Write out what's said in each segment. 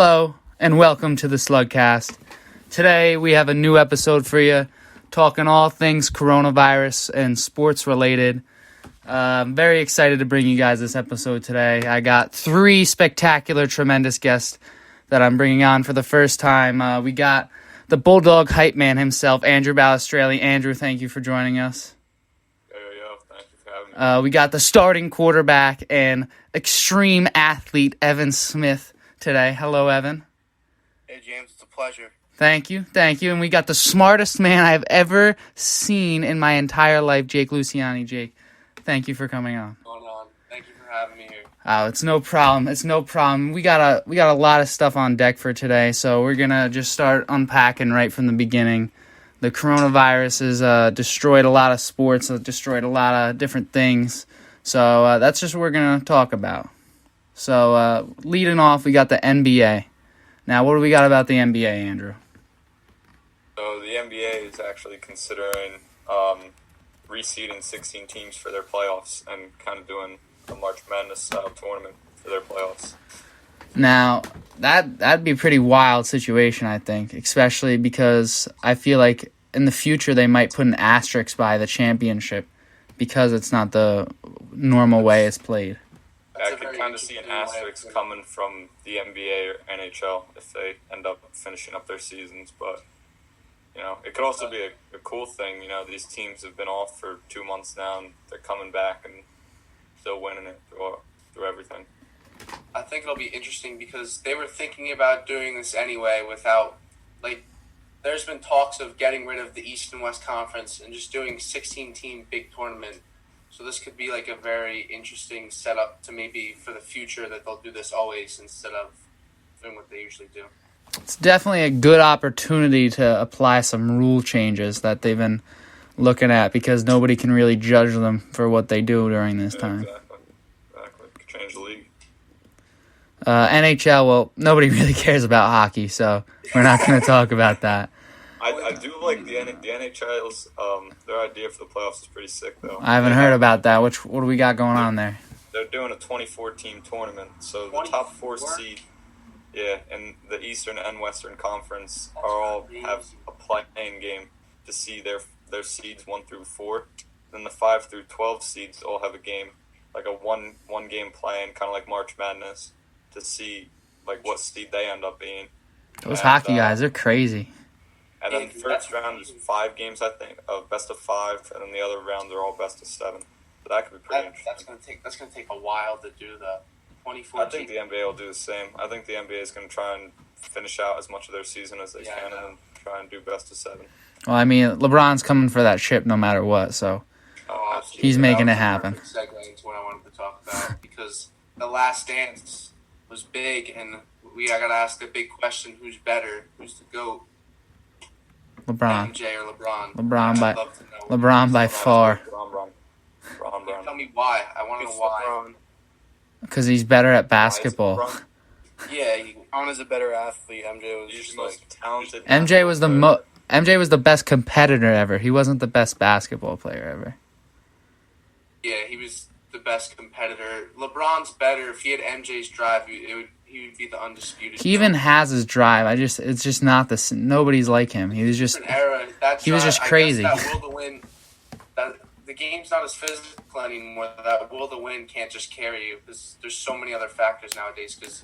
Hello, and welcome to the TheSlugCast. Today, we have a new episode for you, talking all things coronavirus and sports related. I'm very excited to bring you guys this episode today. I got three spectacular, tremendous guests that I'm bringing on for the first time. We got the Bulldog hype man himself, Andrew Balistrelli. Andrew, thank you for joining us. Yo, thank you for having me. We got the starting quarterback and extreme athlete, Evan Smith, today. Hello, Evan. Hey, James, it's a pleasure. Thank you. And we got the smartest man I've ever seen in my entire life, Jake Luciani. Jake, thank you for coming on. Thank you for having me here. Oh, it's no problem. We got a lot of stuff on deck for today, so we're gonna just start unpacking right from the beginning. The coronavirus has destroyed a lot of sports, destroyed a lot of different things. So that's just what we're gonna talk about. So leading off, we got the NBA. Now, what do we got about the NBA, Andrew? So the NBA is actually considering reseeding 16 teams for their playoffs and kind of doing a March Madness style tournament for their playoffs. Now, that'd be a pretty wild situation, I think, especially because I feel like in the future they might put an asterisk by the championship because it's not the normal way it's played. I could kind of see an asterisk coming from the NBA or NHL if they end up finishing up their seasons, but it could also be a cool thing. These teams have been off for 2 months now, and they're coming back and still winning it through everything. I think it'll be interesting because they were thinking about doing this anyway without, there's been talks of getting rid of the East and West Conference and just doing 16-team big tournament. So this could be a very interesting setup to maybe for the future that they'll do this always instead of doing what they usually do. It's definitely a good opportunity to apply some rule changes that they've been looking at because nobody can really judge them for what they do during this time. Exactly. Could change the league. NHL, well, nobody really cares about hockey, so we're not going to talk about that. I do like the NHL's, their idea for the playoffs is pretty sick, though. I haven't heard about that. What do we got going on there? They're doing a 24-team tournament, so the top four seed, in the Eastern and Western Conference all have a play-in game to see their seeds 1 through 4. Then the 5 through 12 seeds all have a game, like a one game play-in, kind of like March Madness, to see what seed they end up being. Those hockey guys, they're crazy. And then the first round is 5 games, I think, of best of 5, and then the other rounds are all best of 7. So that could be pretty interesting. That's gonna take a while to do the 24. I think the NBA will do the same. I think the NBA is going to try and finish out as much of their season as they can, and then try and do best of 7. Well, I mean, LeBron's coming for that ship no matter what, so he's making it happen. Segue into what I wanted to talk about because the Last Dance was big, and I got to ask the big question: who's better? Who's the GOAT? LeBron. MJ or LeBron? LeBron by far. LeBron. Tell me why. I want to know why. Because he's better at basketball. Yeah, LeBron is a better athlete. MJ was He's the most talented. MJ was the best competitor ever. He wasn't the best basketball player ever. Yeah, he was the best competitor. LeBron's better. If he had MJ's drive, he would be the undisputed. He even has his drive. It's just not the. Nobody's like him. He was just. He was just crazy. That will to win. The game's not as physical anymore. That will to win can't just carry you because there's so many other factors nowadays. Because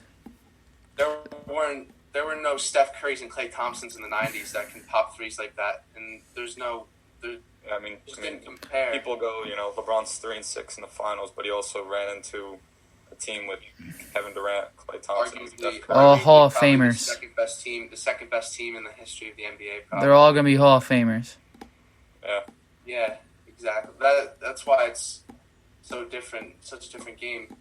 there were no Steph Currys and Klay Thompsons in the '90s that can pop threes like that, and there's no. Compare. People go, LeBron's 3-6 in the finals, but he also ran into a team with Kevin Durant, Klay Thompson, all Hall of Famers. The second best team in the history of the NBA. Probably. They're all gonna be Hall of Famers. Yeah, exactly. That's why it's so different, such a different game.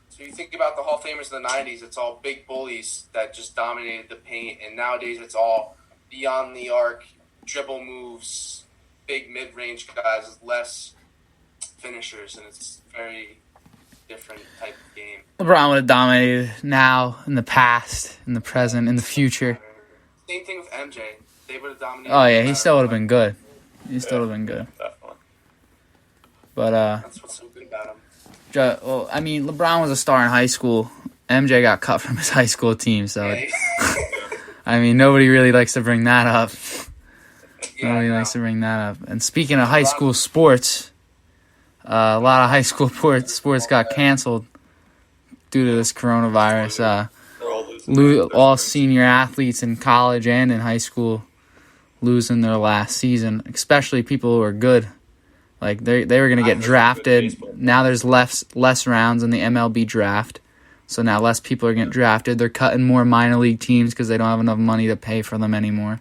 So you think about the Hall of Famers in the '90s, it's all big bullies that just dominated the paint, and nowadays it's all beyond the arc, dribble moves. Big mid-range guys with less finishers, and it's very different type of game. LeBron would have dominated now, in the past, in the present, in the future. Same thing with MJ. They would have dominated. Oh yeah, he still would have been good. Definitely. But that's what's so good about him. Well, I mean, LeBron was a star in high school, MJ got cut from his high school team, so Yeah. I mean, nobody really likes to bring that up. Yeah, Nobody I likes to know. bring that up. And speaking of high school sports, a lot of high school sports got canceled due to this coronavirus. They're all losing. All senior athletes in college and in high school losing their last season, especially people who are good. Like they were going to get drafted. Now there's less rounds in the MLB draft. So now less people are getting drafted. They're cutting more minor league teams because they don't have enough money to pay for them anymore.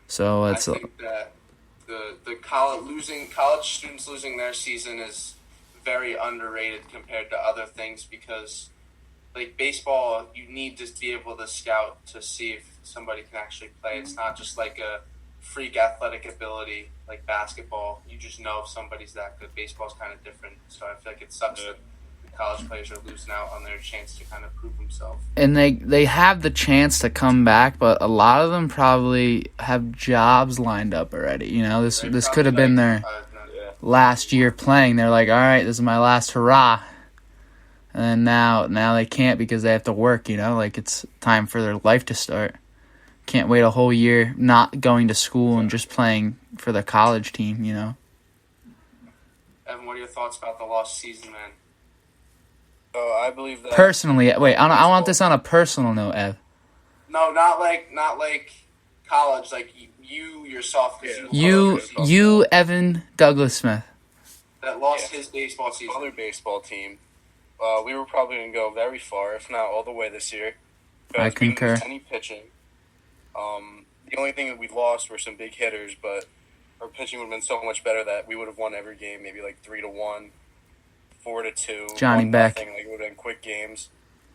So I it's think that the college students losing their season is very underrated compared to other things because, like baseball, you need to be able to scout to see if somebody can actually play. It's not just like a freak athletic ability like basketball. You just know if somebody's that good. Baseball's kind of different, so I feel like it sucks that the college players are losing out on their chance to kind of prove themselves. and they have the chance to come back, but a lot of them probably have jobs lined up already. You know, this could have been their last year playing. They're like, all right, this is my last hurrah. And now they can't because they have to work, you know? Like, it's time for their life to start. Can't wait a whole year not going to school and just playing for the college team, you know? Evan, what are your thoughts about the lost season, man? I believe that Personally, wait, I want this on a personal note, Ev. No, not like college. Like you yourself, because You, Evan Douglas Smith. that lost his baseball season. other baseball team, we were probably going to go very far, if not all the way this year. I because we didn't concur. lose any pitching. The only thing that we lost were some big hitters, but our pitching would have been so much better that we would have won every game, maybe like 3-1, 4-2. Johnny 1-0. Beck. Like it would have been quick games.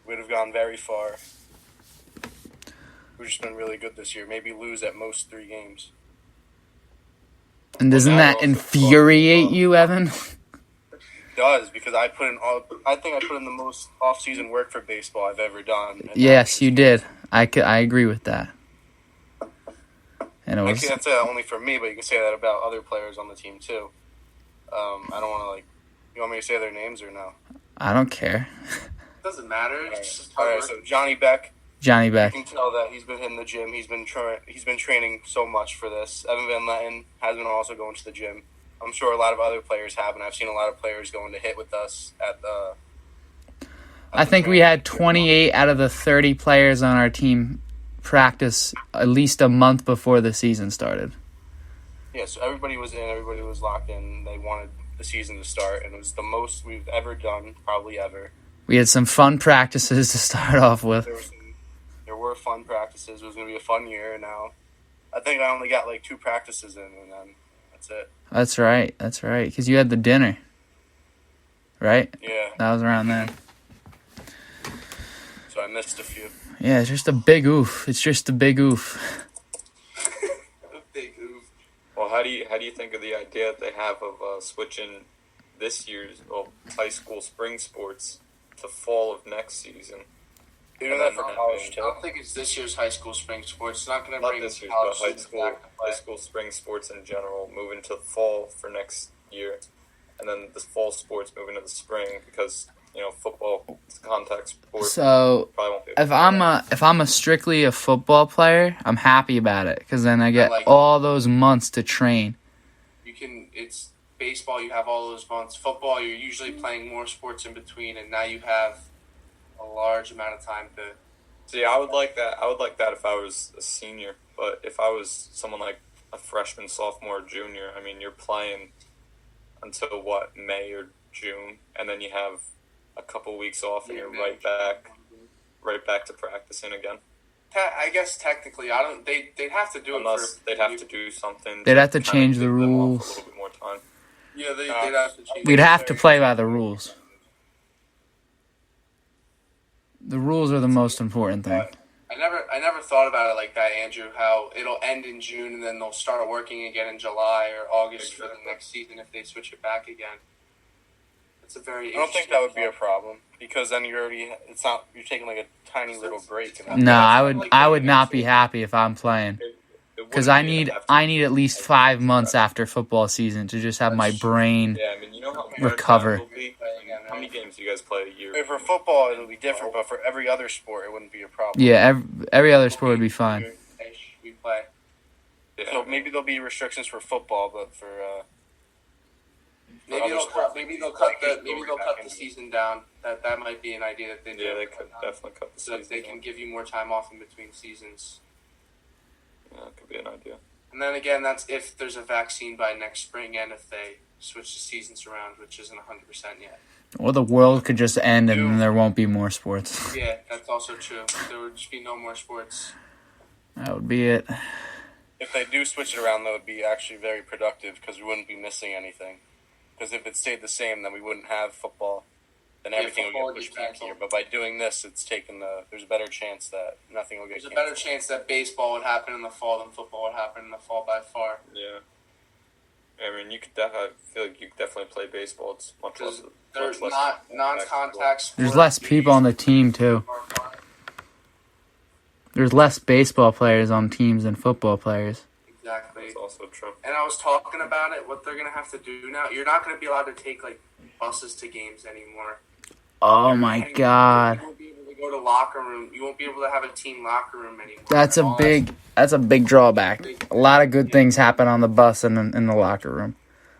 We would have gone very far. We've just been really good this year. Maybe lose at most 3 games. And doesn't that infuriate you, Evan? Does because I think I put in the most off-season work for baseball I've ever done. And Yes, you did. I agree with that. And it I was can't say that only for me, but you can say that about other players on the team too. I don't want to you want me to say their names or no? I don't care. Doesn't matter. It's just All hard right. work. So Johnny Beck, Johnny you Beck. can tell that he's been hitting the gym. He's been training so much for this. Evan Van Letten has been also going to the gym. I'm sure a lot of other players have, and I've seen a lot of players going to hit with us at the. I think we had 28 out of the 30 players on our team practice at least a month before the season started. Yeah, so everybody was in, everybody was locked in. They wanted the season to start, and it was the most we've ever done, probably ever. We had some fun practices to start off with. There were fun practices. It was going to be a fun year. Now, I think I only got like 2 practices in, and then that's it. That's right. Because you had the dinner, right? Yeah, That was around then. so I missed a few. Yeah, it's just a big oof. Big oof. Well, how do you think of the idea that they have of switching this year's high school spring sports to fall of next season? They're doing that for college I too. don't think it's this year's high school spring sports. It's not going to Not bring this year's, college but students back to play. high school spring sports in general moving to the fall for next year, and then the fall sports moving to the spring because football is a contact sport. So Probably won't be if I'm a strictly a football player, I'm happy about it because then I get like- all those months to train. It's baseball. You have all those months. Football, you're usually playing more sports in between, and now you have a large amount of time to. See, I would like that. I would like that if I was a senior, but if I was someone like a freshman, sophomore, junior, I mean, you're playing until May or June, and then you have a couple weeks off, and you're right back to practicing again. I guess technically, they'd have to do Unless it for. they'd have to do something. They'd have to kinda change the give them off rules. A little bit more time. Yeah, they'd have to change. We'd have to play by the rules. The rules are the most important thing. I never thought about it like that, Andrew. How it'll end in June and then they'll start working again in July or August for the next season if they switch it back again. It's a very. I don't think that would be a problem because then you're taking like a tiny little break. And No, I would not be happy if I'm playing because I need at least 5 months after football season to just have my brain Yeah, I mean, you know how hard recover. that will be? How many games do you guys play a year? For football, it'll be different, but for every other sport, it wouldn't be a problem. Yeah, every other sport would be fine. We play. Yeah. So maybe there'll be restrictions for football, but for Maybe other they'll sports, cut the season down. That might be an idea that they do. Yeah, they could definitely cut the So season. that they can give you more time off in between seasons. Yeah, it could be an idea. And then again, that's if there's a vaccine by next spring and if they switch the seasons around, which isn't 100% yet. Or the world could just end and then there won't be more sports. Yeah, that's also true. There would just be no more sports. That would be it. if they do switch it around, that would be actually very productive because we wouldn't be missing anything. Because if it stayed the same, then we wouldn't have football. Then everything would get pushed back here. But by doing this, it's taken there's a better chance that nothing will get canceled. canceled. There's a better chance that baseball would happen in the fall than football would happen in the fall by far. Yeah. I mean, I feel like you could definitely play baseball. It's much less. There's not non-contact sports. There's less people on the team, too. There's less baseball players on teams than football players. Exactly. That's also true. And I was talking about it, what they're going to have to do now. You're not going to be allowed to take, buses to games anymore. Oh, my God. You won't be able to go to locker room. You won't be able to have a team locker room anymore. That's a big drawback. A lot of good things happen on the bus and in the locker room.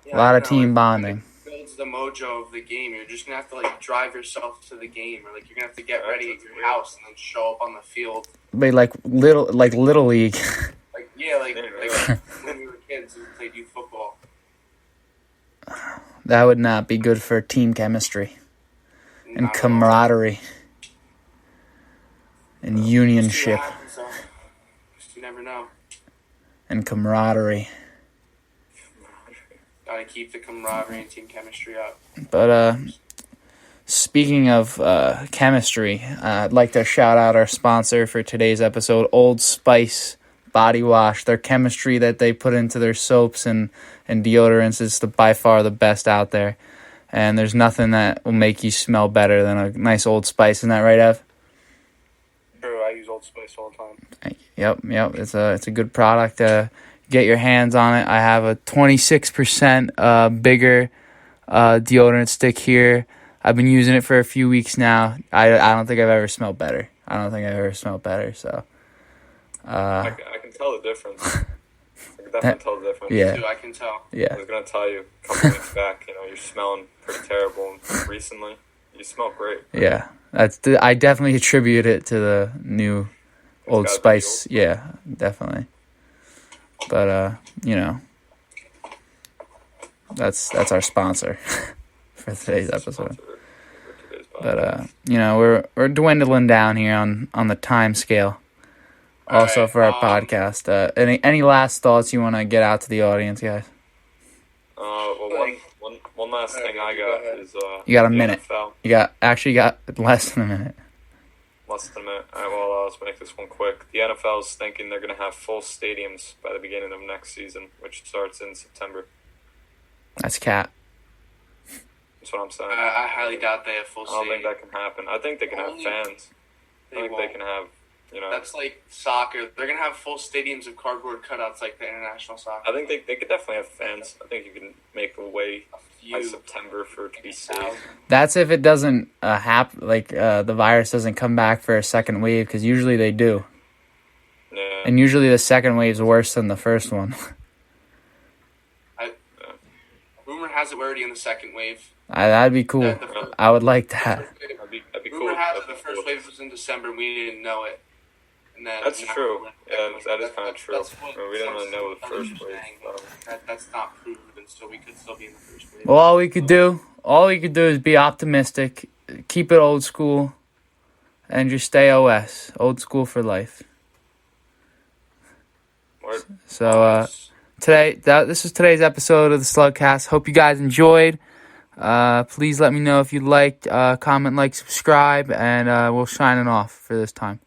Yeah, A lot of I know, team bonding. It builds the mojo of the game. You're just going to have to, drive yourself to the game. Or, you're going to have to get ready at your house and then show up on the field. But little league. Like when we were kids and played youth football. That would not be good for team chemistry and Not at all. camaraderie and See unionship what happens, though. You never know. and camaraderie. Gotta keep the camaraderie and team chemistry up. But speaking of chemistry, I'd like to shout out our sponsor for today's episode, Old Spice Body Wash. Their chemistry that they put into their soaps and deodorants is by far the best out there. And there's nothing that will make you smell better than a nice Old Spice. Isn't that right, Ev? True, I use Old Spice all the time. Yep. It's a good product. Get your hands on it. I have a 26% bigger deodorant stick here. I've been using it for a few weeks now. I don't think I've ever smelled better. So I can tell the difference. I can definitely tell the difference. Yeah. Too, I can tell. I yeah. was going to tell you a couple weeks back, you're smelling pretty terrible. And recently, you smell great. Yeah, I definitely attribute it to the new Old gotta be Spice. Old. Yeah, definitely. But that's our sponsor for today's episode. But we're dwindling down here on the time scale. Also Alright, for our podcast. Any last thoughts you want to get out to the audience, guys? Well, one last thing I got is You got a the minute. NFL. You got less than a minute. Less than a minute. All right, well, let's make this one quick. The NFL is thinking they're going to have full stadiums by the beginning of next season, which starts in September. That's cat. That's what I'm saying. I highly doubt they have full I don't think stadium. that can happen. I think they can have Only- fans. I think they can have, That's like soccer. They're going to have full stadiums of cardboard cutouts like the international soccer. I think they could definitely have fans. I think you can make a way by few. September for it to be safe. That's if it doesn't happen, the virus doesn't come back for a second wave, because usually they do. Yeah. And usually the second wave's worse than the first one. Rumor has it we're already in the second wave. That'd be cool. The first- I would like that. That'd be cool. Rumor has it That'd the be first cool. wave was in December. We didn't know it. And then That's now true. we're- Yeah, that is kind of that's true. what We didn't really know the sources first are wave. saying. That's not proven, so we could still be in the first wave. Well, all we could do is be optimistic, keep it old school, and just stay OS. Old school for life. Word. So, this is today's episode of the SlugCast. Hope you guys enjoyed. Please let me know if you liked. Comment, subscribe, and we'll sign it off for this time.